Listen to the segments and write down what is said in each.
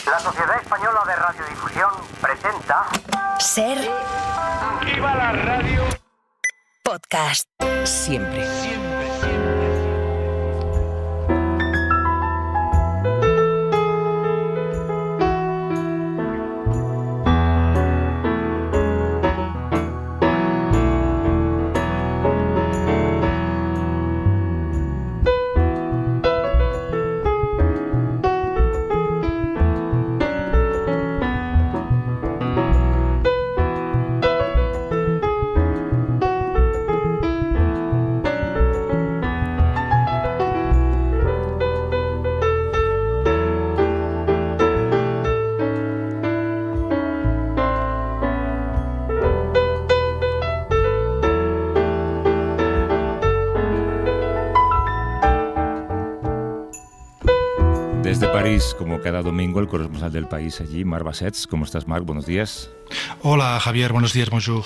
La Sociedad Española de Radiodifusión presenta... Ser... ¡Viva la radio! Podcast. Siempre. Desde París, como cada domingo, el corresponsal del País allí, Marc Bassets. ¿Cómo estás, Marc? Buenos días. Hola, Javier. Buenos días, bonjour.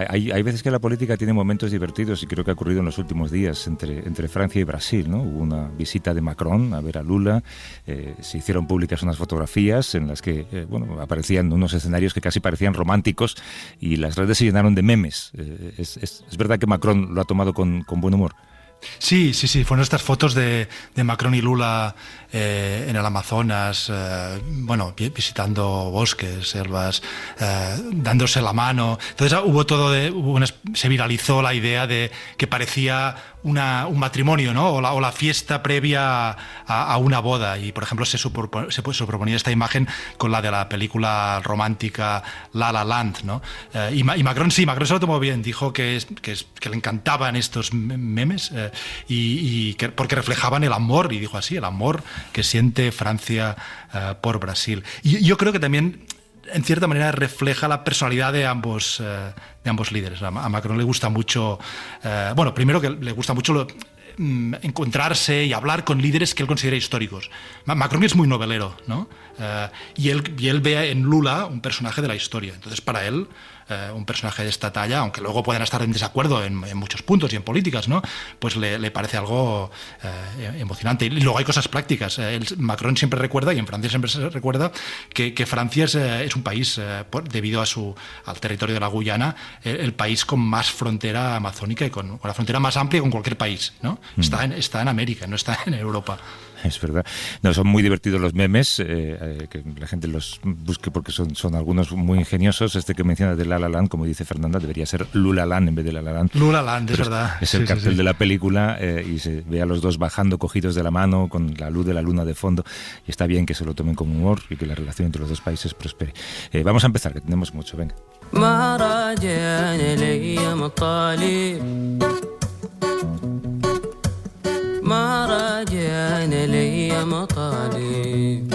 Hay veces que la política tiene momentos divertidos y creo que ha ocurrido en los últimos días entre Francia y Brasil, ¿no? Hubo una visita de Macron a ver a Lula, se hicieron públicas unas fotografías en las que aparecían unos escenarios que casi parecían románticos y las redes se llenaron de memes. ¿Es verdad que Macron lo ha tomado con buen humor? Sí, fueron estas fotos de Macron y Lula en el Amazonas, visitando bosques, selvas, dándose la mano. Entonces se viralizó la idea de que parecía un matrimonio, ¿no? o la fiesta previa a una boda. Y, por ejemplo, se proponía esta imagen con la de la película romántica La La Land, ¿no? Y Macron se lo tomó bien, dijo que le encantaban estos memes porque reflejaban el amor, y dijo así, el amor que siente Francia por Brasil. Y yo creo que también, en cierta manera, refleja la personalidad de ambos líderes. A Macron le gusta mucho, primero que le gusta mucho encontrarse y hablar con líderes que él considera históricos. Macron es muy novelero, ¿no? Y él ve en Lula un personaje de la historia. Entonces, para él, un personaje de esta talla, aunque luego puedan estar en desacuerdo en muchos puntos y en políticas, ¿no? Pues le parece algo emocionante. Y luego hay cosas prácticas. Macron siempre recuerda, y en Francia siempre se recuerda, que Francia es un país, debido al territorio de la Guyana, el país con más frontera amazónica y con la frontera más amplia con cualquier país, ¿no? Está en América, no está en Europa. Es verdad. No, son muy divertidos los memes, que la gente los busque porque son algunos muy ingeniosos. Este que mencionas de La La Land, como dice Fernanda, debería ser Lula Land en vez de La La Land. Lula Land, es verdad. Es el cartel de la película, y se ve a los dos bajando cogidos de la mano con la luz de la luna de fondo, y está bien que se lo tomen con humor y que la relación entre los dos países prospere. Vamos a empezar, que tenemos mucho. Venga. ما راجعنا لي مطالب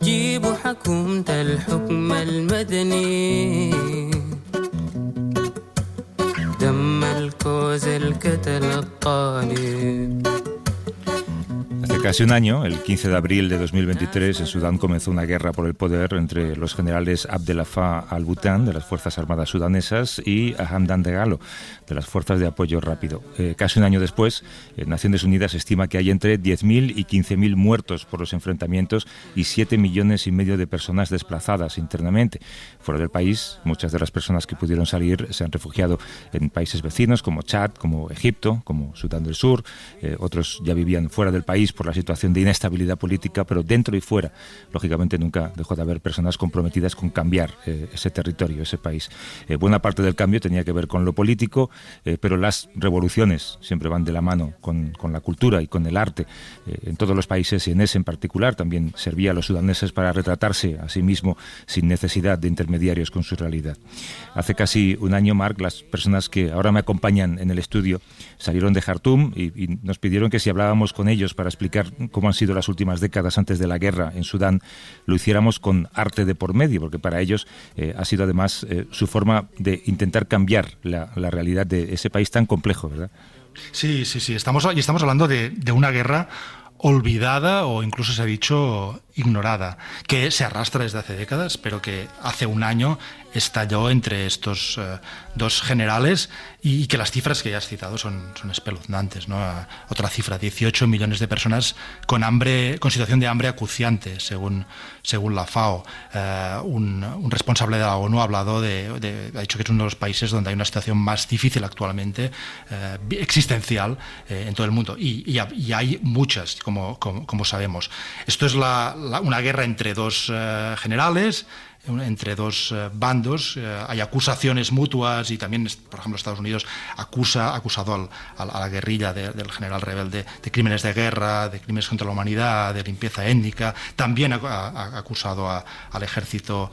جيبوا حكومة الحكم المدني دم الكوز الكتل الطالب. Hace casi un año, el 15 de abril de 2023, en Sudán comenzó una guerra por el poder entre los generales Abdel Fattah al-Burhan, de las Fuerzas Armadas sudanesas, y Hamdan Dagalo, de las Fuerzas de Apoyo Rápido. Casi un año después, Naciones Unidas estima que hay entre 10.000 y 15.000 muertos por los enfrentamientos y 7,5 millones de personas desplazadas internamente. Fuera del país, muchas de las personas que pudieron salir se han refugiado en países vecinos como Chad, como Egipto, como Sudán del Sur. Otros ya vivían fuera del país por la situación de inestabilidad política, pero dentro y fuera, lógicamente, nunca dejó de haber personas comprometidas con cambiar ese territorio, ese país. Buena parte del cambio tenía que ver con lo político, pero las revoluciones siempre van de la mano con la cultura y con el arte. En todos los países, y en ese en particular, también servía a los sudaneses para retratarse a sí mismo sin necesidad de intermediarios con su realidad. Hace casi un año, Marc, las personas que ahora me acompañan en el estudio salieron de Jartum y nos pidieron que si hablábamos con ellos para explicar cómo han sido las últimas décadas antes de la guerra en Sudán, lo hiciéramos con arte de por medio, porque para ellos ha sido además su forma de intentar cambiar la realidad de ese país tan complejo, ¿verdad? Sí. Estamos hablando de una guerra olvidada, o incluso se ha dicho ignorada, que se arrastra desde hace décadas, pero que hace un año estalló entre estos dos generales y que las cifras que ya has citado son espeluznantes, ¿no? Otra cifra, 18 millones de personas con hambre, con situación de hambre acuciante, según la FAO. Un responsable de la ONU ha hablado ha dicho que es uno de los países donde hay una situación más difícil actualmente, existencial, en todo el mundo. Y hay muchas, como sabemos. Esto es una guerra entre dos generales, entre dos bandos. Hay acusaciones mutuas y también, por ejemplo, Estados Unidos ha acusado a la guerrilla del general rebelde de crímenes de guerra, de crímenes contra la humanidad, de limpieza étnica. También ha acusado al ejército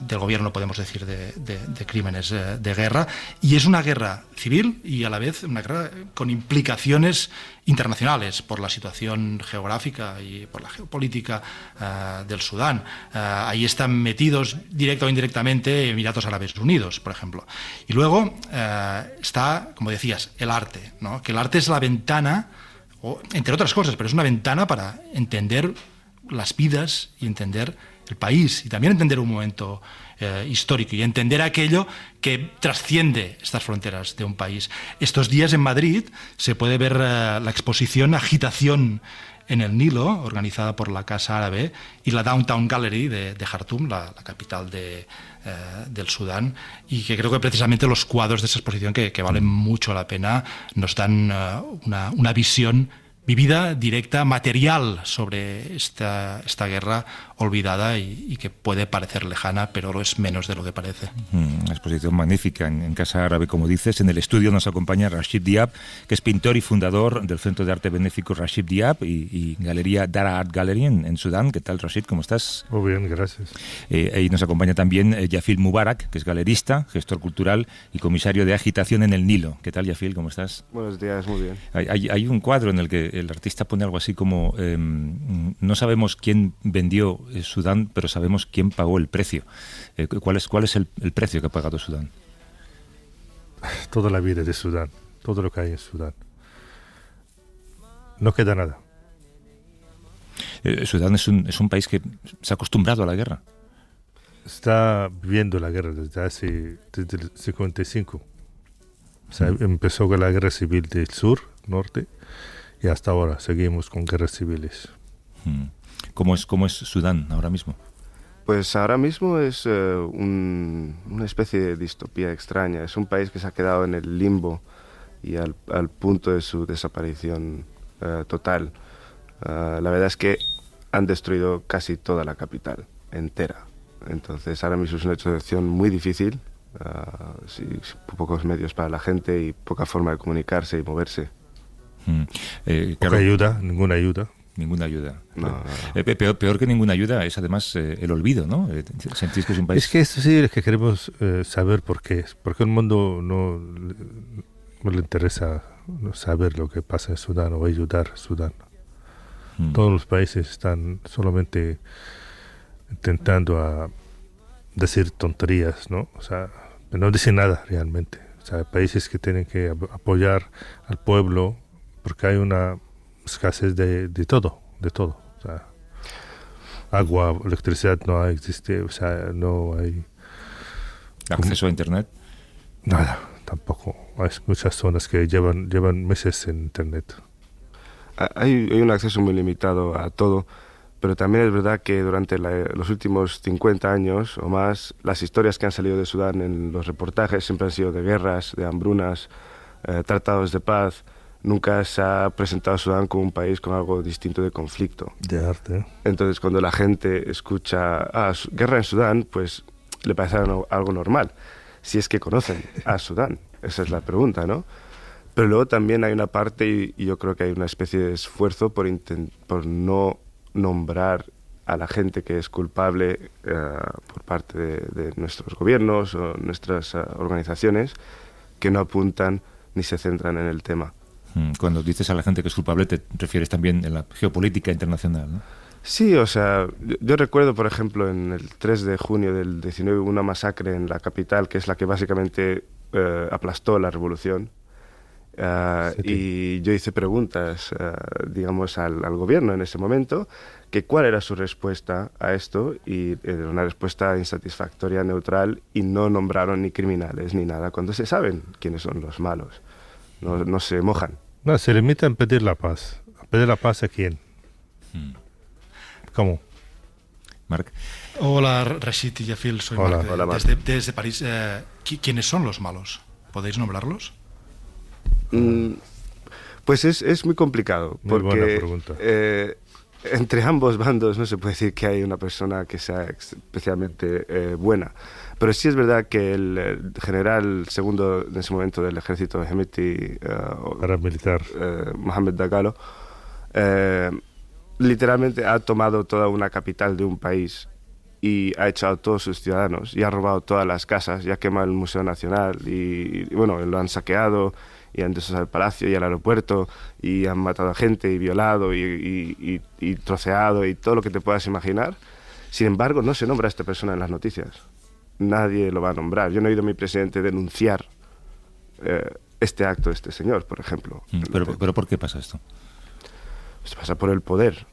del gobierno, podemos decir, de crímenes de guerra. Y es una guerra civil y a la vez una guerra con implicaciones internacionales por la situación geográfica y por la geopolítica del Sudán. Ahí están metidos directa o indirectamente Emiratos Árabes Unidos, por ejemplo. Y luego está, como decías, el arte, ¿no? Que el arte es la ventana, entre otras cosas, pero es una ventana para entender las vidas y entender el país y también entender un momento histórico y entender aquello que trasciende estas fronteras de un país. Estos días en Madrid se puede ver la exposición Agitación en el Nilo, organizada por la Casa Árabe, y la Downtown Gallery de Jartum, la capital del Sudán, y que creo que precisamente los cuadros de esa exposición, que valen mucho la pena, nos dan una visión vivida, directa, material sobre esta guerra olvidada y que puede parecer lejana, pero lo es menos de lo que parece. Una exposición magnífica en Casa Árabe, como dices. En el estudio nos acompaña Rashid Diab, que es pintor y fundador del Centro de Arte Benéfico Rashid Diab y Galería Dara Art Gallery en Sudán. ¿Qué tal, Rashid? ¿Cómo estás? Muy bien, gracias. Y nos acompaña también Yafil Mubarak, que es galerista, gestor cultural y comisario de Agitación en el Nilo. ¿Qué tal, Yafil? ¿Cómo estás? Buenos días, muy bien. Hay un cuadro en el que el artista pone algo así como no sabemos quién vendió Sudán, pero sabemos quién pagó el precio. ¿Cuál es el precio que ha pagado Sudán? Toda la vida de Sudán, todo lo que hay en Sudán. No queda nada. Sudán es un país que se ha acostumbrado a la guerra. Está viviendo la guerra desde el 55. O sea, empezó con la guerra civil del sur, norte, y hasta ahora seguimos con guerras civiles. ¿Cómo es Sudán ahora mismo? Pues ahora mismo es una especie de distopía extraña. Es un país que se ha quedado en el limbo y al punto de su desaparición total. La verdad es que han destruido casi toda la capital entera. Entonces ahora mismo es una situación muy difícil, pocos medios para la gente y poca forma de comunicarse y moverse. Poca ayuda, ninguna ayuda. Ninguna ayuda. No. Peor que ninguna ayuda es además el olvido, ¿no? ¿Sentís que es un país...? Es que eso sí es que queremos saber por qué. Porque el mundo no le interesa saber lo que pasa en Sudán o ayudar a Sudán. Todos los países están solamente intentando decir tonterías, ¿no? O sea, no dicen nada realmente. O sea, hay países que tienen que apoyar al pueblo porque hay una escasez de todo. O sea, agua, electricidad no existe, o sea, no hay... ¿Acceso a internet? Nada, tampoco. Hay muchas zonas que llevan meses sin internet. Hay un acceso muy limitado a todo, pero también es verdad que durante los últimos 50 años o más, las historias que han salido de Sudán en los reportajes siempre han sido de guerras, de hambrunas, tratados de paz. Nunca se ha presentado a Sudán como un país con algo distinto de conflicto. De arte. Entonces, cuando la gente escucha guerra en Sudán, pues le parece algo normal, si es que conocen a Sudán. Esa es la pregunta, ¿no? Pero luego también hay una parte, y yo creo que hay una especie de esfuerzo por no nombrar a la gente que es culpable por parte de nuestros gobiernos o nuestras organizaciones, que no apuntan ni se centran en el tema. Cuando dices a la gente que es culpable, te refieres también en la geopolítica internacional, ¿no? Sí, o sea, yo recuerdo, por ejemplo, en el 3 de junio del 19 una masacre en la capital, que es la que básicamente aplastó la revolución. Y yo hice preguntas, digamos, al gobierno en ese momento, que cuál era su respuesta a esto, y era una respuesta insatisfactoria, neutral, y no nombraron ni criminales ni nada, cuando se saben quiénes son los malos. No se mojan. No, se limitan a pedir la paz. ¿A pedir la paz a quién? ¿Cómo? Marc. Hola, Rashid y Yafil, soy Hola. Marc, Hola, Marc. desde París. ¿Quiénes son los malos? ¿Podéis nombrarlos? Pues es muy complicado, Muy buena porque pregunta. entre ambos bandos no se puede decir que hay una persona que sea especialmente buena. Pero sí es verdad que el general segundo en ese momento del ejército de Hemeti, Paramilitar. Mohamed Dagalo, literalmente ha tomado toda una capital de un país y ha echado a todos sus ciudadanos y ha robado todas las casas y ha quemado el Museo Nacional y bueno, lo han saqueado y han destrozado el palacio y el aeropuerto y han matado a gente y violado y troceado y todo lo que te puedas imaginar. Sin embargo, no se nombra a esta persona en las noticias. Nadie lo va a nombrar. Yo no he oído a mi presidente denunciar este acto de este señor, por ejemplo. ¿Pero por qué pasa esto? Se pasa por el poder.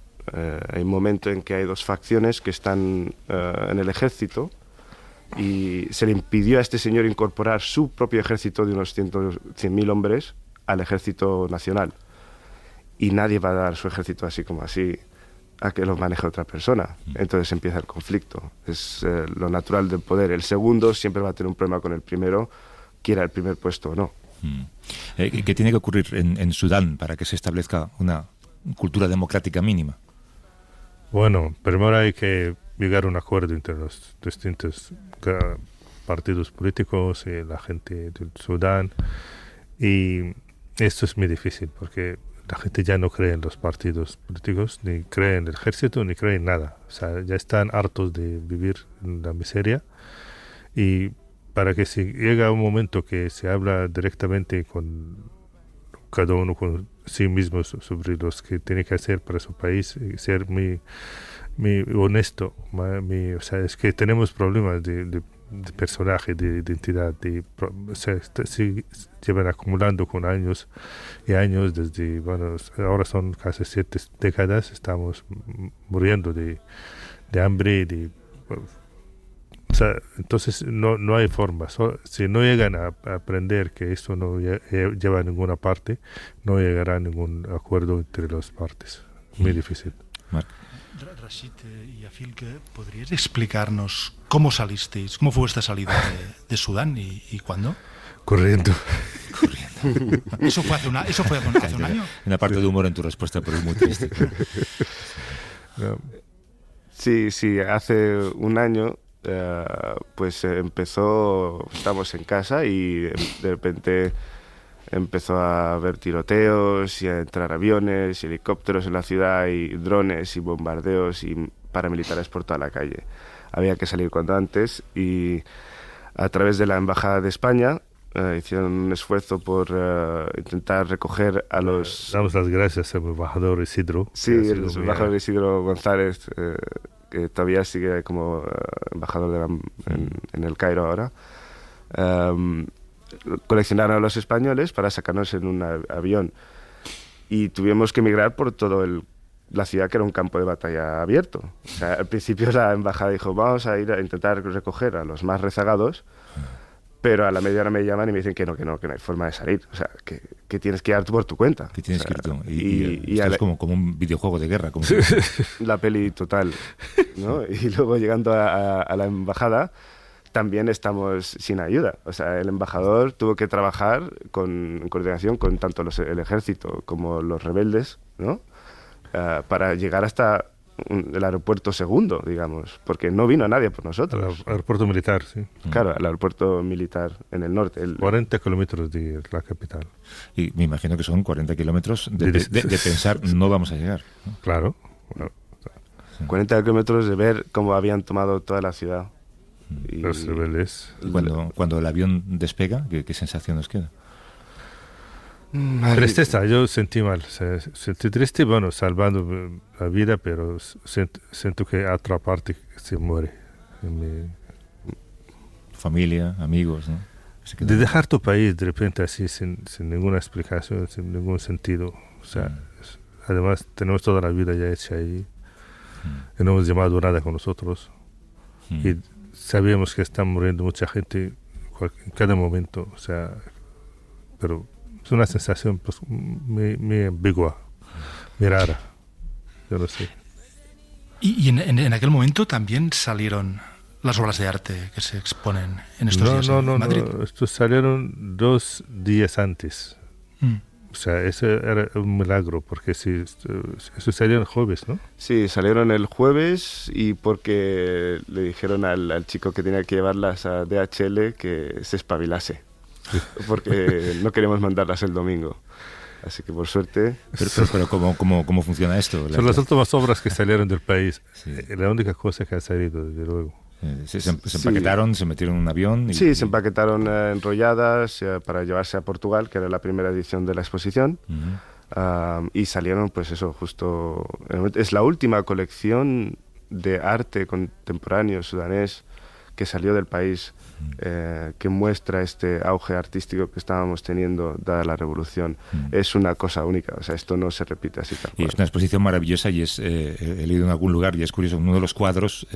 Hay un momento en que hay dos facciones que están en el ejército y se le impidió a este señor incorporar su propio ejército de unos 100.000 hombres al ejército nacional. Y nadie va a dar su ejército así como así a que lo maneje otra persona. Entonces empieza el conflicto. Es lo natural del poder. El segundo siempre va a tener un problema con el primero, quiera el primer puesto o no. ¿Qué tiene que ocurrir en Sudán para que se establezca una cultura democrática mínima? Bueno, primero hay que llegar a un acuerdo entre los distintos partidos políticos y la gente del Sudán. Y esto es muy difícil porque la gente ya no cree en los partidos políticos, ni cree en el ejército, ni cree en nada. O sea, ya están hartos de vivir en la miseria. Y para que se llegue a un momento que se habla directamente con cada uno con sí mismo sobre los que tiene que hacer para su país, y ser muy honesto. O sea, es que tenemos problemas de personaje, de identidad, se llevan acumulando con años y años, desde, bueno, ahora son casi 7 décadas, estamos muriendo de hambre, o sea, entonces no hay forma. Si no llegan a aprender que esto no lleva a ninguna parte, no llegará a ningún acuerdo entre las partes. Muy difícil. Marc. Rashid y Yafil, ¿podríais explicarnos cómo salisteis? ¿Cómo fue esta salida de Sudán y cuándo? Corriendo. ¿Eso fue hace un año? Una parte de humor en tu respuesta, pero es muy triste. No. Sí, hace un año pues estamos en casa y de repente empezó a haber tiroteos y a entrar aviones y helicópteros en la ciudad y drones y bombardeos y paramilitares por toda la calle. Había que salir cuanto antes y a través de la Embajada de España hicieron un esfuerzo por intentar recoger a los... Damos las gracias al embajador Isidro. Sí, el embajador Isidro González, que todavía sigue como embajador en el Cairo ahora. Coleccionaron a los españoles para sacarnos en un avión y tuvimos que emigrar por todo la ciudad, que era un campo de batalla abierto. O sea, al principio la embajada dijo, vamos a ir a intentar recoger a los más rezagados, pero a la media hora me llaman y me dicen que no hay forma de salir. O sea, que tienes que ir tú por tu cuenta. Que tienes que ir tú. Y es como un videojuego de guerra. Como la peli total, ¿no? Y luego llegando a la embajada también estamos sin ayuda. O sea, el embajador tuvo que trabajar en coordinación con tanto el ejército como los rebeldes, ¿no? Para llegar hasta el aeropuerto segundo, digamos, porque no vino nadie por nosotros. El aeropuerto militar, sí. Claro, el aeropuerto militar en el norte. 40 kilómetros de la capital. Y me imagino que son 40 kilómetros de pensar no vamos a llegar, ¿no? Claro. 40 kilómetros de ver cómo habían tomado toda la ciudad. Y los rebeldes. Cuando el avión despega, ¿qué sensación nos queda? Tristeza, yo sentí mal. Sentí triste, bueno, salvando la vida, pero siento que otra parte se muere. Familia, amigos, ¿no? de dejar tu país de repente así, sin ninguna explicación, sin ningún sentido. O sea, además tenemos toda la vida ya hecha ahí. Y no hemos llamado nada con nosotros. Y sabíamos que está muriendo mucha gente en cada momento. O sea, pero es una sensación pues, muy ambigua, muy rara. Yo no sé. Y en aquel momento también salieron las obras de arte que se exponen en estos días en Madrid. No, estos salieron 2 días antes. O sea, eso era un milagro, porque eso salieron el jueves, ¿no? Sí, salieron el jueves y porque le dijeron al chico que tenía que llevarlas a DHL que se espabilase, porque no queremos mandarlas el domingo. Así que por suerte... Pero ¿cómo funciona esto? Son las últimas obras que salieron del país. Sí. La única cosa que ha salido, desde luego. Se empaquetaron, se metieron en un avión. Sí, se empaquetaron enrolladas para llevarse a Portugal, que era la primera edición de la exposición. Y salieron, pues eso, justo... Es la última colección de arte contemporáneo sudanés que salió del país, que muestra este auge artístico que estábamos teniendo dada la revolución. Es una cosa única, o sea, esto no se repite así tal cual. Y es una exposición maravillosa y he leído en algún lugar, y es curioso, en uno de los cuadros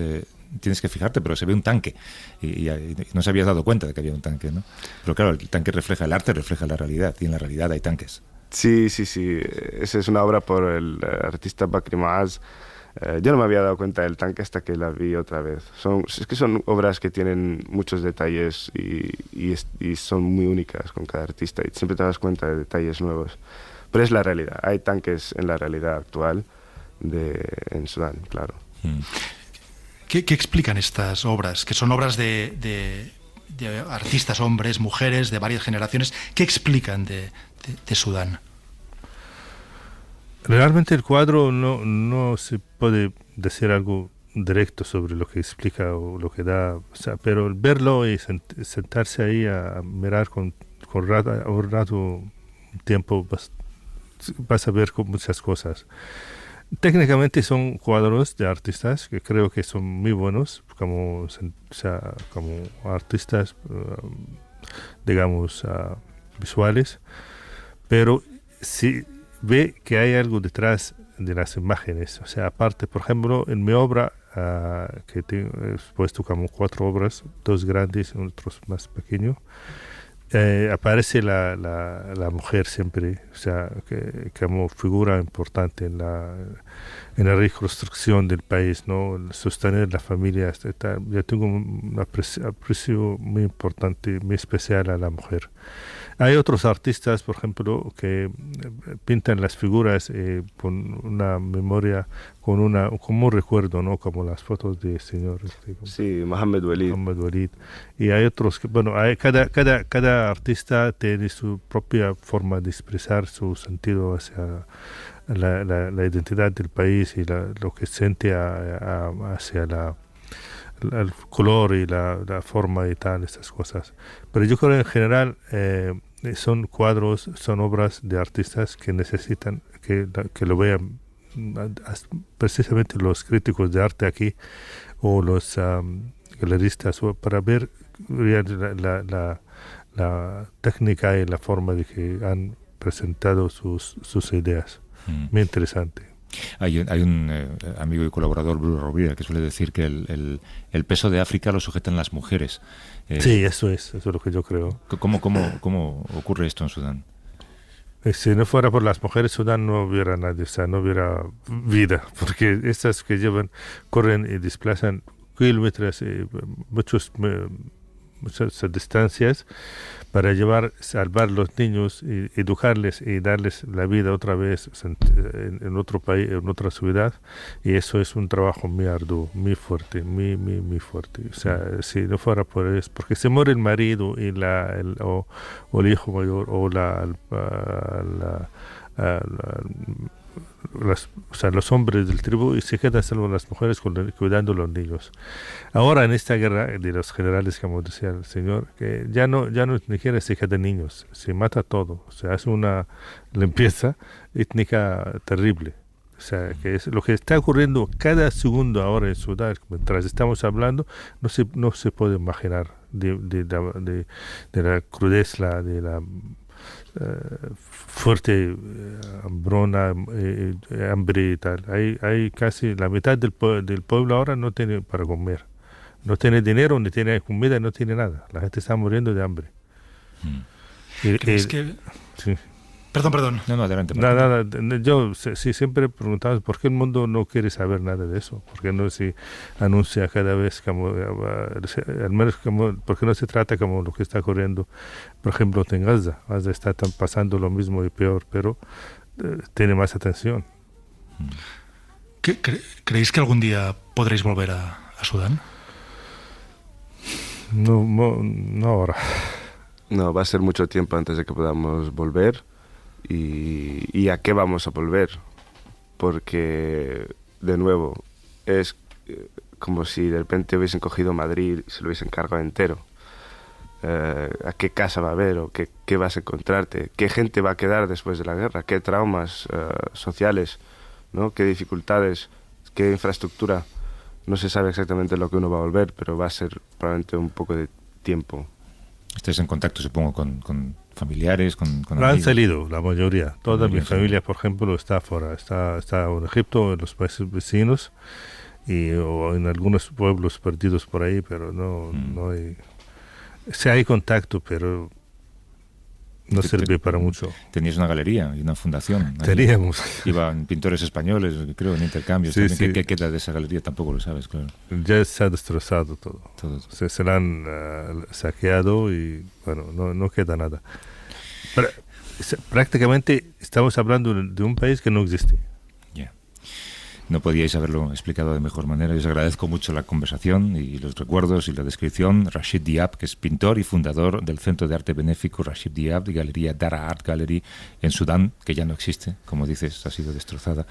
tienes que fijarte, pero se ve un tanque y no se habías dado cuenta de que había un tanque, ¿no? Pero claro, el tanque refleja el arte, refleja la realidad, y en la realidad hay tanques. Sí, esa es una obra por el artista Bakri Maaz. Yo no me había dado cuenta del tanque hasta que la vi otra vez. Es que son obras que tienen muchos detalles y son muy únicas con cada artista, y siempre te das cuenta de detalles nuevos. Pero es la realidad, hay tanques en la realidad actual en Sudán, claro. ¿Qué explican estas obras? Que son obras de artistas, hombres, mujeres, de varias generaciones. ¿Qué explican de Sudán? Realmente el cuadro no se puede decir algo directo sobre lo que explica o lo que da, o sea, pero el verlo y sentarse ahí a mirar con un rato, un tiempo, vas a ver muchas cosas. Técnicamente son cuadros de artistas que creo que son muy buenos, como artistas, digamos, visuales, pero sí ve que hay algo detrás de las imágenes. O sea, aparte, por ejemplo, en mi obra, que tengo expuesto como 4 obras, 2 grandes y otros más pequeños, aparece la mujer siempre, o sea, como figura importante en la reconstrucción del país, ¿no? Sostener la familia. Yo tengo un aprecio muy importante, muy especial a la mujer. Hay otros artistas, por ejemplo, que pintan las figuras con una memoria, como un recuerdo, ¿no? Como las fotos de señor. Sí, Mohamed Walid. Y hay otros que, bueno, cada artista tiene su propia forma de expresar su sentido hacia la identidad del país y lo que siente hacia el color y la forma y tal, estas cosas. Pero yo creo que en general son cuadros, son obras de artistas que necesitan que lo vean precisamente los críticos de arte aquí o los galeristas, para ver la técnica y la forma de que han presentado sus ideas. Muy interesante. Hay un amigo y colaborador, Bruno Rovira, que suele decir que el peso de África lo sujetan las mujeres. Sí, eso es lo que yo creo. ¿Cómo ocurre esto en Sudán? Si no fuera por las mujeres, Sudán no hubiera nadie, o sea, no hubiera vida, porque estas que corren y desplazan kilómetros y muchas distancias para salvar los niños y educarles y darles la vida otra vez en otro país, en otra ciudad, y eso es un trabajo muy arduo, muy fuerte, muy fuerte. O sea, si no fuera por eso, porque se muere el marido y o el hijo mayor o los hombres del tribu, y se quedan solo las mujeres cuidando a los niños. Ahora en esta guerra de los generales, como decía el señor, que ya no ni siquiera se quedan niños, se mata todo, se hace una limpieza étnica terrible. O sea, que es lo que está ocurriendo cada segundo ahora en Sudán, mientras estamos hablando, no se puede imaginar. de la crudeza, de la fuerte hambruna, hambre y tal. Hay casi la mitad del pueblo ahora no tiene para comer. No tiene dinero, ni tiene comida, no tiene nada. La gente está muriendo de hambre. ¿Crees que...? Sí. Perdón. No, adelante. Nada. Yo siempre preguntaba por qué el mundo no quiere saber nada de eso. ¿Por qué no se anuncia cada vez como, al menos como, por qué no se trata como lo que está ocurriendo, por ejemplo, en Gaza? Gaza está pasando lo mismo y peor, pero tiene más atención. ¿Creéis que algún día podréis volver a Sudán? No ahora. No, va a ser mucho tiempo antes de que podamos volver. ¿Y a qué vamos a volver? Porque, de nuevo, es como si de repente hubiesen cogido Madrid y se lo hubiesen cargado entero. ¿A qué casa va a haber? ¿O qué vas a encontrarte? ¿Qué gente va a quedar después de la guerra? ¿Qué traumas sociales? ¿No? ¿Qué dificultades? ¿Qué infraestructura? No se sabe exactamente lo que uno va a volver, pero va a ser probablemente un poco de tiempo. ¿Estáis en contacto, supongo, con familiares, con amigos? Han salido, la mayoría. Toda mi familia, por ejemplo, está fuera. Está en Egipto, en los países vecinos, o en algunos pueblos perdidos por ahí, pero no hay... Sí hay contacto, pero no sirve para mucho. Teníais una galería y una fundación. Teníamos. Iban pintores españoles, creo, en intercambios. Sí. ¿Qué queda de esa galería? Tampoco lo sabes, claro. Ya se ha destrozado todo. Se la han saqueado y, bueno, no queda nada. Pero, prácticamente estamos hablando de un país que no existe. No podíais haberlo explicado de mejor manera. Os agradezco mucho la conversación y los recuerdos y la descripción. Rashid Diab, que es pintor y fundador del Centro de Arte Benéfico Rashid Diab, y Galería Dara Art Gallery en Sudán, que ya no existe, como dices, ha sido destrozada.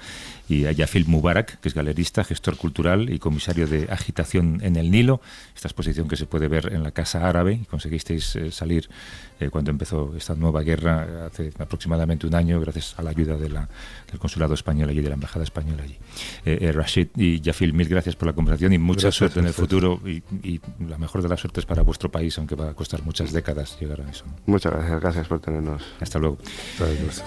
Y a Yafil Mubarak, que es galerista, gestor cultural y comisario de Agitación en el Nilo, esta exposición que se puede ver en la Casa Árabe, y conseguisteis salir cuando empezó esta nueva guerra hace aproximadamente un año, gracias a la ayuda del Consulado Español allí, de la Embajada Española allí. Rashid y Yafil, mil gracias por la conversación y mucha suerte en el futuro, y la mejor de las suertes para vuestro país, aunque va a costar muchas décadas llegar a eso. Muchas gracias por tenernos. Hasta luego. Gracias.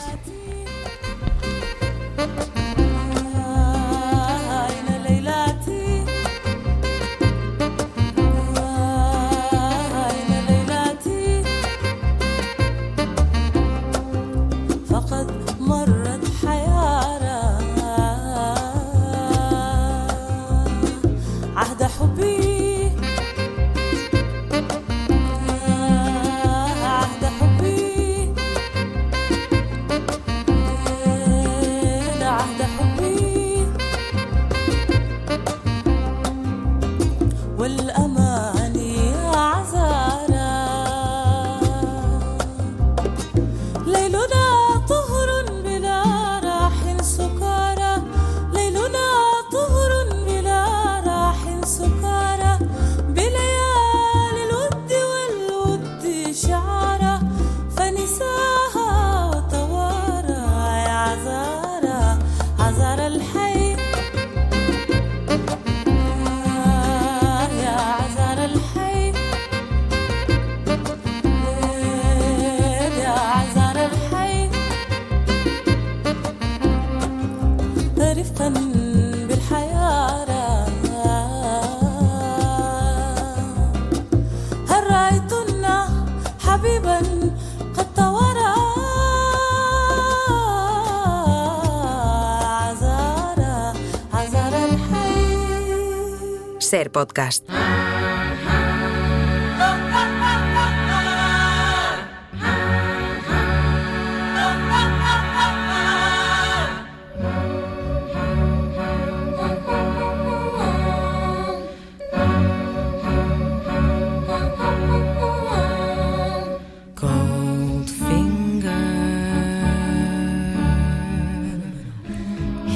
Ser Podcast.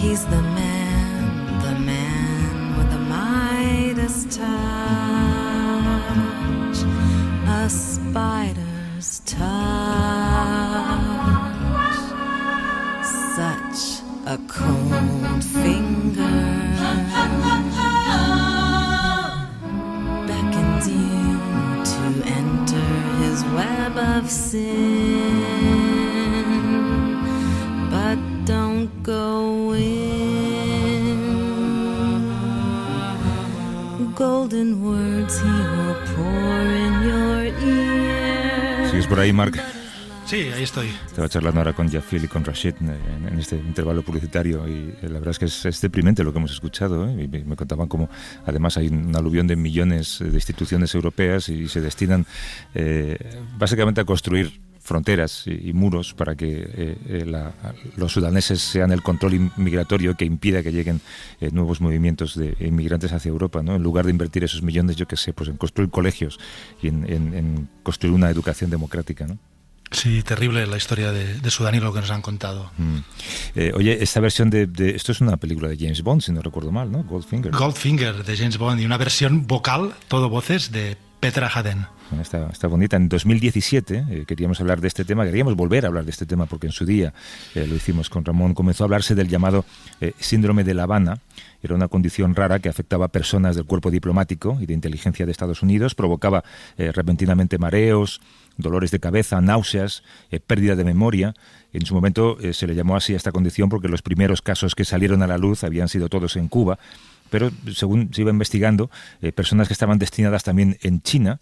He's the man with the Midas touch, a spider's touch, such a cold finger beckons you to of sin, but don't go in. Golden words he will pour in your ear. ¿Sigues por ahí, Marc? Sí, ahí estoy. Estaba charlando ahora con Jafil y con Rashid en este intervalo publicitario y la verdad es que es deprimente lo que hemos escuchado, ¿eh? Y me contaban cómo además hay un aluvión de millones de instituciones europeas y se destinan básicamente a construir fronteras y muros para que los sudaneses sean el control migratorio que impida que lleguen nuevos movimientos de inmigrantes hacia Europa, ¿no? En lugar de invertir esos millones, yo qué sé, pues en construir colegios y en construir una educación democrática, ¿no? Sí, terrible la historia de Sudán y lo que nos han contado. Oye, esta versión de esto es una película de James Bond, si no recuerdo mal, ¿no? Goldfinger de James Bond, y una versión vocal, todo voces, de Petra Haden. Está bonita. En 2017 queríamos hablar de este tema, queríamos volver a hablar de este tema porque en su día lo hicimos con Ramón. Comenzó a hablarse del llamado síndrome de La Habana. Era una condición rara que afectaba a personas del cuerpo diplomático y de inteligencia de Estados Unidos, provocaba repentinamente mareos, dolores de cabeza, náuseas, pérdida de memoria. En su momento se le llamó así a esta condición porque los primeros casos que salieron a la luz habían sido todos en Cuba, pero según se iba investigando, personas que estaban destinadas también en China,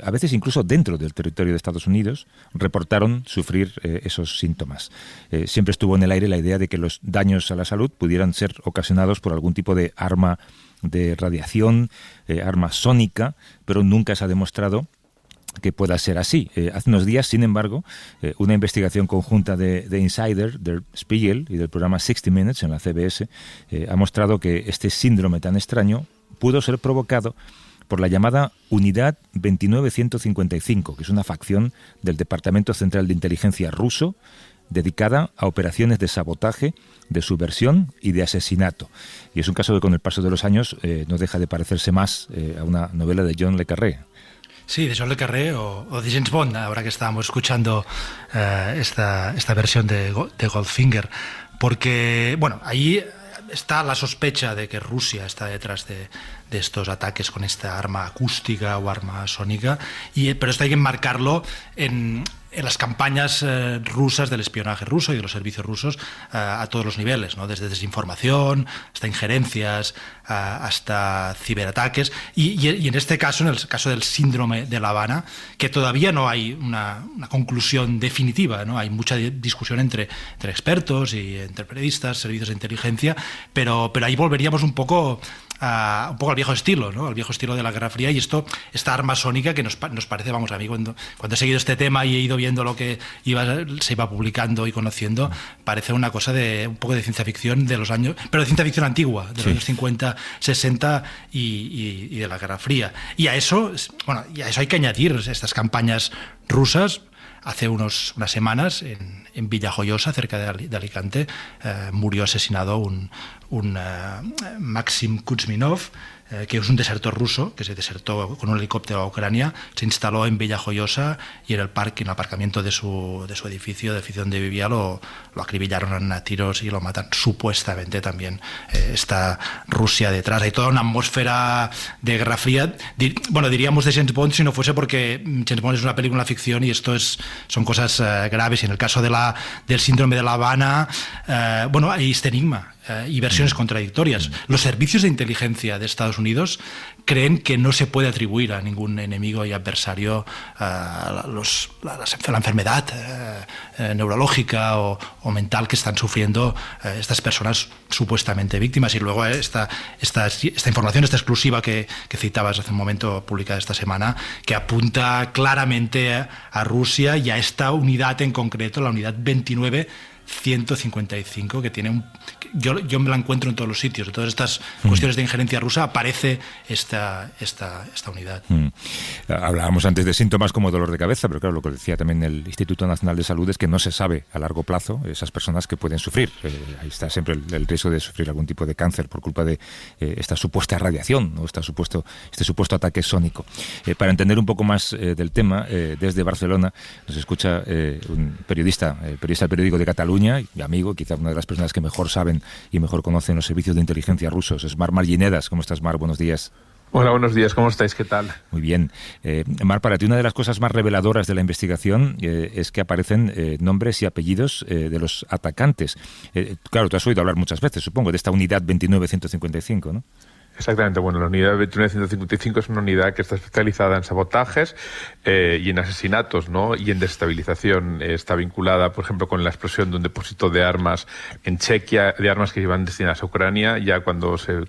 a veces incluso dentro del territorio de Estados Unidos, reportaron sufrir esos síntomas. Siempre estuvo en el aire la idea de que los daños a la salud pudieran ser ocasionados por algún tipo de arma de radiación, arma sónica, pero nunca se ha demostrado que pueda ser así. Hace unos días, sin embargo, una investigación conjunta de Insider, del Spiegel y del programa 60 Minutes en la CBS ha mostrado que este síndrome tan extraño pudo ser provocado por la llamada Unidad 29155, que es una facción del Departamento Central de Inteligencia ruso dedicada a operaciones de sabotaje, de subversión y de asesinato. Y es un caso que con el paso de los años no deja de parecerse más a una novela de John le Carré. Sí, de John le Carré o de James Bond, ahora que estábamos escuchando esta versión de Goldfinger, porque, bueno, ahí está la sospecha de que Rusia está detrás de estos ataques con esta arma acústica o arma sónica, pero esto hay que enmarcarlo en las campañas rusas del espionaje ruso y de los servicios rusos a todos los niveles, ¿no? Desde desinformación hasta injerencias, hasta ciberataques, y en este caso, en el caso del síndrome de La Habana, que todavía no hay una conclusión definitiva, ¿no? Hay mucha discusión entre expertos y entre periodistas, servicios de inteligencia, pero ahí volveríamos un poco al viejo estilo, ¿no? Al viejo estilo de la Guerra Fría, y esta arma sónica que nos parece, vamos, a mí cuando he seguido este tema y he ido viendo lo que se iba publicando y conociendo, parece una cosa de un poco de ciencia ficción de los años, pero de ciencia ficción antigua, de los años 50, 60 y de la Guerra Fría. Y a eso hay que añadir estas campañas rusas. Hace unas semanas en Villajoyosa, cerca de Alicante, murió asesinado un Maxim Kuzminov, que es un desertor ruso que se desertó con un helicóptero a Ucrania, se instaló en Villajoyosa y en el aparcamiento de su edificio donde vivía, lo acribillaron a tiros y lo matan. Supuestamente también está Rusia detrás. Hay toda una atmósfera de Guerra Fría, diríamos de James Bond, si no fuese porque James Bond es una película ficción y esto son cosas graves. Y en el caso del síndrome de La Habana, hay este enigma y versiones contradictorias. Los servicios de inteligencia de Estados Unidos creen que no se puede atribuir a ningún enemigo y adversario la enfermedad neurológica o mental que están sufriendo estas personas supuestamente víctimas. Y luego esta información, esta exclusiva que citabas hace un momento, publicada esta semana, que apunta claramente a Rusia y a esta unidad en concreto, la unidad 29155, que tiene yo me la encuentro en todos los sitios. En todas estas cuestiones de injerencia rusa aparece esta unidad. Hablábamos antes de síntomas como dolor de cabeza, pero claro, lo que decía también el Instituto Nacional de Salud es que no se sabe a largo plazo esas personas que pueden sufrir. Ahí está siempre el riesgo de sufrir algún tipo de cáncer por culpa de esta supuesta radiación, ¿no? Este supuesto ataque sónico. Para entender un poco más del tema, desde Barcelona nos escucha un periodista del periódico de Cataluña y amigo, quizá una de las personas que mejor saben y mejor conocen los servicios de inteligencia rusos. Es Marc Marginedas. ¿Cómo estás, Marc? Buenos días. Hola, buenos días, ¿cómo estáis? ¿Qué tal? Muy bien. Mar, para ti una de las cosas más reveladoras de la investigación es que aparecen nombres y apellidos de los atacantes. Claro, tú has oído hablar muchas veces, supongo, de esta unidad 29155, ¿no? Exactamente, bueno, la unidad 29155 es una unidad que está especializada en sabotajes y en asesinatos, ¿no? Y en desestabilización. Está vinculada, por ejemplo, con la explosión de un depósito de armas en Chequia, de armas que iban destinadas a Ucrania, ya cuando se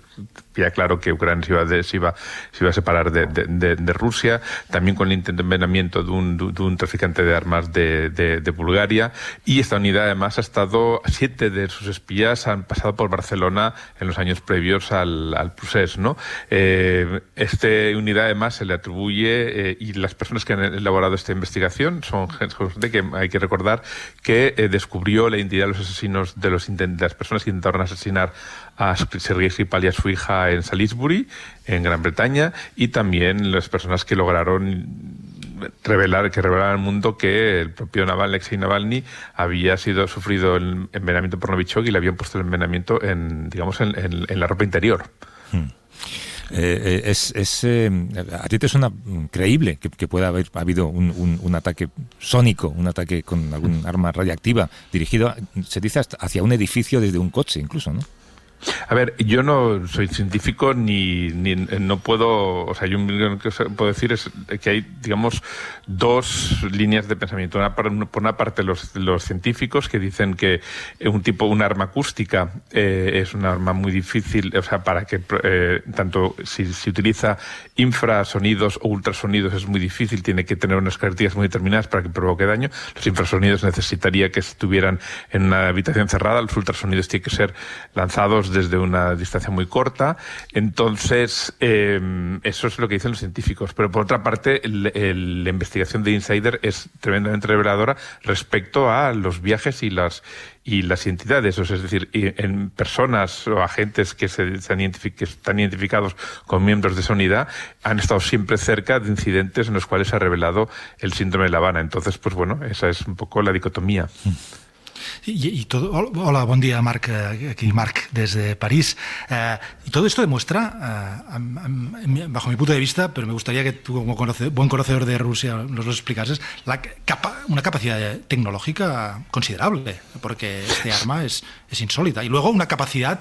veía claro que Ucrania se iba a separar de Rusia. También con el intento de envenenamiento de un traficante de armas de Bulgaria. Y esta unidad, además, ha estado, 7 de sus espías han pasado por Barcelona en los años previos al procés, ¿no? Esta unidad, además, se le atribuye, y las personas que han elaborado esta investigación son gente que hay que recordar que descubrió la identidad de los asesinos, de las personas que intentaron asesinar a Sergei Skripal y a su hija en Salisbury, en Gran Bretaña, y también las personas que lograron revelaron al mundo que el propio Alexei Navalny había sufrido el envenenamiento por Novichok y le habían puesto el envenenamiento en la ropa interior. ¿A ti te suena creíble que pueda haber habido un ataque sónico, un ataque con algún arma radiactiva dirigido, se dice, hacia un edificio desde un coche incluso, ¿no? A ver, yo no soy científico ni no puedo, o sea, yo lo que puedo decir es que hay, digamos, dos líneas de pensamiento. Por una parte, los científicos que dicen que un arma acústica es un arma muy difícil, o sea, para que tanto si utiliza infrasonidos o ultrasonidos es muy difícil, tiene que tener unas características muy determinadas para que provoque daño. Los infrasonidos necesitaría que estuvieran en una habitación cerrada, los ultrasonidos tienen que ser lanzados desde una distancia muy corta. Entonces, eso es lo que dicen los científicos. Pero por otra parte, la investigación de Insider es tremendamente reveladora respecto a los viajes y las identidades. O sea, es decir, en personas o agentes que están identificados como miembros de esa unidad han estado siempre cerca de incidentes en los cuales se ha revelado el síndrome de La Habana. Entonces, pues bueno, esa es un poco la dicotomía. Hola, buen día, Marc. Aquí Marc desde París. Y todo esto demuestra, bajo mi punto de vista, pero me gustaría que tú, como buen conocedor de Rusia, nos lo explicases, una capacidad tecnológica considerable, porque este arma es insólita. Y luego una capacidad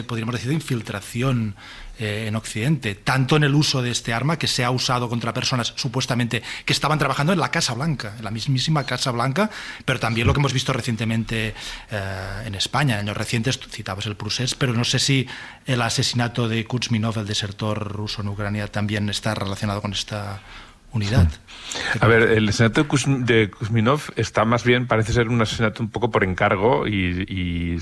podríamos decir, de infiltración en Occidente, tanto en el uso de este arma que se ha usado contra personas supuestamente que estaban trabajando en la Casa Blanca, en la mismísima Casa Blanca, pero también lo que hemos visto recientemente en España, en años recientes, citabas el procés, pero no sé si el asesinato de Kuchminov, el desertor ruso en Ucrania, también está relacionado con esta unidad. A ver, el asesinato de Kuchminov está más bien, parece ser un asesinato un poco por encargo y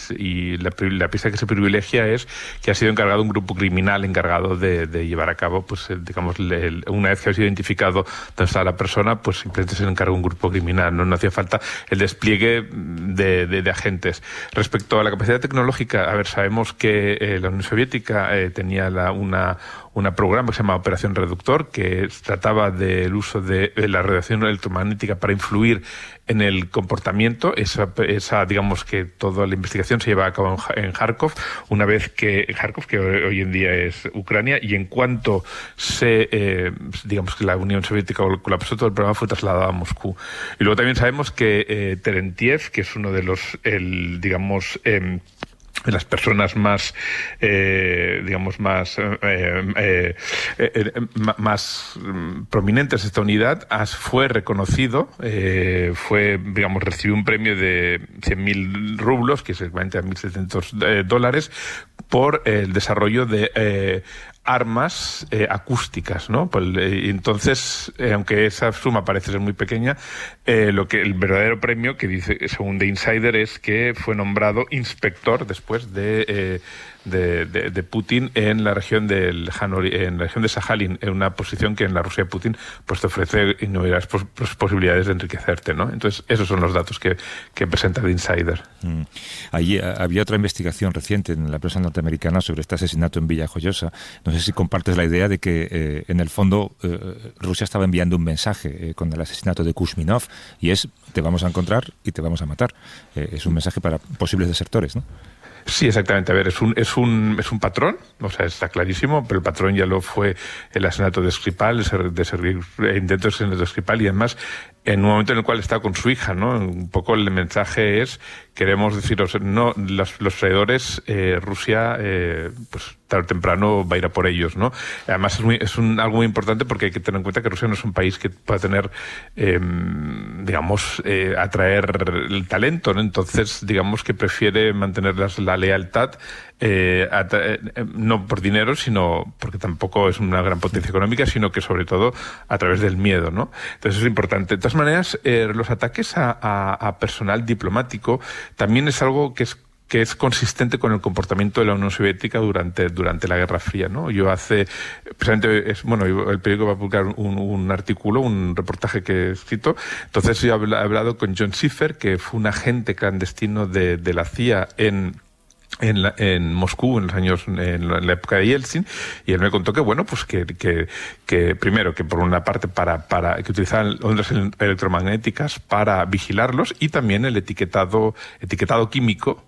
la pista que se privilegia es que ha sido encargado un grupo criminal encargado de llevar a cabo, pues digamos, una vez que ha sido identificado dónde está la persona, pues simplemente se le encarga un grupo criminal, no hacía falta el despliegue de agentes. Respecto a la capacidad tecnológica, a ver, sabemos que la Unión Soviética tenía una programa que se llama Operación Reductor, que trataba del uso de la radiación electromagnética para influir en el comportamiento. Esa digamos que toda la investigación se lleva a cabo en Kharkov, Kharkov, que hoy en día es Ucrania, y en cuanto digamos que la Unión Soviética colapsó, todo el programa fue trasladado a Moscú. Y luego también sabemos que Terentiev, que es uno de los, las personas más, digamos, más prominentes de esta unidad, fue reconocido, recibió un premio de 100.000 rublos, que es equivalente a $1.700, por el desarrollo de armas acústicas, ¿no? Entonces, aunque esa suma parece ser muy pequeña, el verdadero premio que dice, según The Insider, es que fue nombrado inspector después de Putin en la región de Sajalín, en una posición que en la Rusia de Putin pues te ofrece innumerables posibilidades de enriquecerte, ¿no? Entonces, esos son los datos que presenta The Insider. Allí había otra investigación reciente en la prensa norteamericana sobre este asesinato en Villajoyosa. No sé si compartes la idea de que en el fondo Rusia estaba enviando un mensaje con el asesinato de Kuchminov, y es: te vamos a encontrar y te vamos a matar. Es un mensaje para posibles desertores, ¿no? Sí, exactamente. A ver, es un patrón, o sea, está clarísimo, pero el patrón ya lo fue el asesinato de Skripal, intento de asesinato de Skripal, y además en un momento en el cual está con su hija, ¿no? Un poco el mensaje es, queremos deciros, no, los traidores, Rusia, pues tarde o temprano va a ir a por ellos, ¿no? Además algo muy importante porque hay que tener en cuenta que Rusia no es un país que pueda tener, atraer el talento, ¿no? Entonces, digamos que prefiere mantener la lealtad, no por dinero, sino porque tampoco es una gran potencia económica, sino que sobre todo a través del miedo, ¿no? Entonces es importante. De todas maneras, los ataques a personal diplomático también es algo que es consistente con el comportamiento de la Unión Soviética durante la Guerra Fría, ¿no? Precisamente, el periódico va a publicar un artículo, un reportaje que he escrito. Entonces yo he hablado con John Schiffer, que fue un agente clandestino de la CIA en Moscú en la época de Yeltsin, y él me contó que que primero, que por una parte que utilizaban ondas electromagnéticas para vigilarlos, y también el etiquetado químico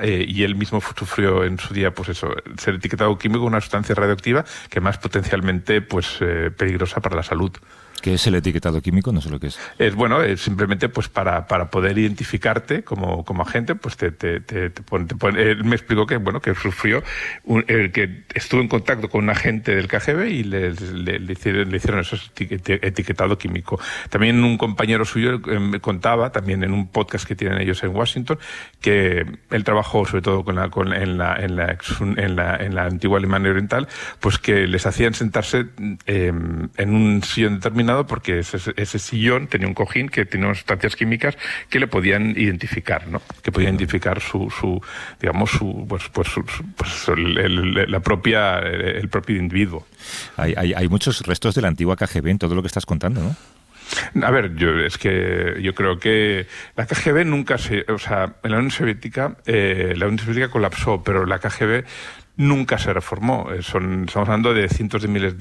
y él mismo sufrió en su día, pues eso, ser etiquetado químico con una sustancia radioactiva que más potencialmente peligrosa para la salud. ¿Qué es el etiquetado químico? No sé lo que es. Es simplemente pues para poder identificarte como agente, pues te pone. Él me explicó que sufrió, que estuvo en contacto con un agente del KGB y le hicieron eso, etiquetado químico. También un compañero suyo me contaba, también en un podcast que tienen ellos en Washington, que él trabajó sobre todo en la antigua Alemania Oriental, pues que les hacían sentarse en un sillón determinado, porque ese sillón tenía un cojín que tenía unas sustancias químicas que le podían identificar, ¿no? Que podían identificar el propio individuo. Hay muchos restos de la antigua KGB en todo lo que estás contando, ¿no? A ver, yo creo que la KGB nunca en la Unión Soviética colapsó, pero la KGB nunca se reformó. Estamos hablando de cientos de miles,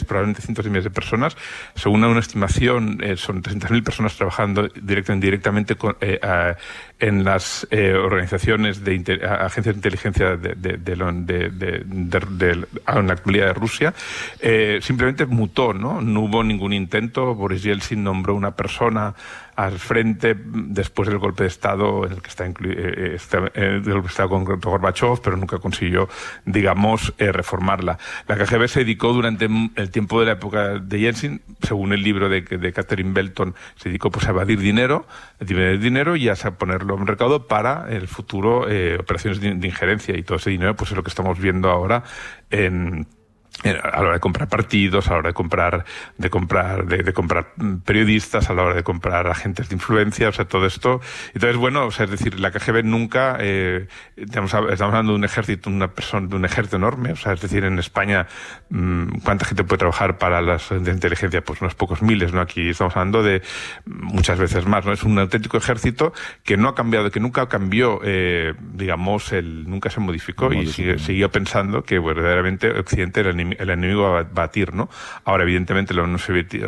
probablemente cientos de miles de personas. Según una estimación, son 300.000 personas trabajando indirectamente en las organizaciones agencias de inteligencia en la actualidad de Rusia. Simplemente mutó, ¿no? No hubo ningún intento. Boris Yeltsin nombró una persona al frente después del golpe de Estado en el que está con Gorbachev, pero nunca consiguió, reformarla. La KGB se dedicó durante el tiempo de la época de Yeltsin, según el libro de Catherine Belton, se dedicó pues a evadir dinero y a ponerlo en recaudo para el futuro, operaciones de injerencia, y todo ese dinero pues es lo que estamos viendo ahora a la hora de comprar partidos, a la hora de comprar periodistas, a la hora de comprar agentes de influencia, todo esto. Entonces, es decir, la KGB nunca, estamos hablando de un ejército, de un ejército enorme, es decir, en España, ¿cuánta gente puede trabajar para las de inteligencia? Pues unos pocos miles, ¿no? Aquí estamos hablando de muchas veces más, ¿no? Es un auténtico ejército que no ha cambiado, que nunca cambió, nunca se modificó, y siguió pensando que verdaderamente Occidente era el enemigo a batir, ¿no? Ahora, evidentemente, la Unión Soviética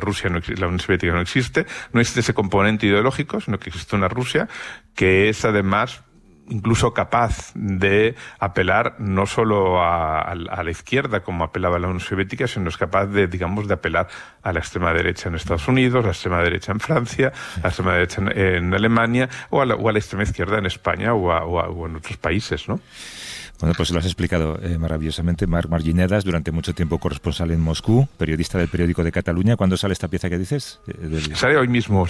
no existe ese componente ideológico, sino que existe una Rusia que es además incluso capaz de apelar no solo a la izquierda, como apelaba la Unión Soviética, sino es capaz de apelar a la extrema derecha en Estados Unidos, a la extrema derecha en Francia, a la extrema derecha en Alemania, o a la extrema izquierda en España o en otros países, ¿no? Bueno, pues lo has explicado maravillosamente. Marc Marginedas, durante mucho tiempo corresponsal en Moscú, periodista del periódico de Cataluña. ¿Cuándo sale esta pieza que dices? Sale hoy mismo.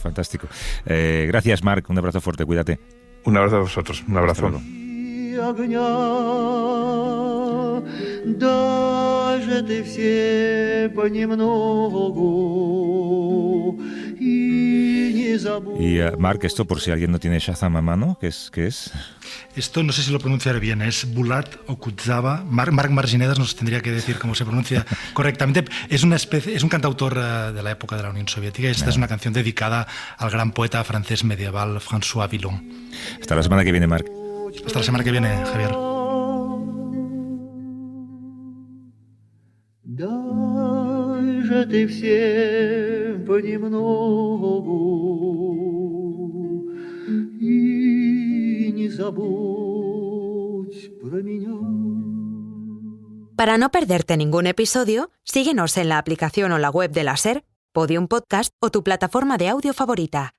Fantástico. Gracias, Marc. Un abrazo fuerte. Cuídate. Un abrazo a vosotros. Un abrazo. Y Marc, esto por si alguien no tiene Shazam a mano, ¿qué es? Esto no sé si lo pronunciaré bien, es Bulat Okudzava. Marc Marginedas nos tendría que decir cómo se pronuncia correctamente. Es un cantautor de la época de la Unión Soviética, y esta es una canción dedicada al gran poeta francés medieval François Villon. Hasta la semana que viene, Marc. Hasta la semana que viene, Javier. Ты всем понемногу и Para no perderte ningún episodio, síguenos en la aplicación o la web de la SER, Podium Podcast o tu plataforma de audio favorita.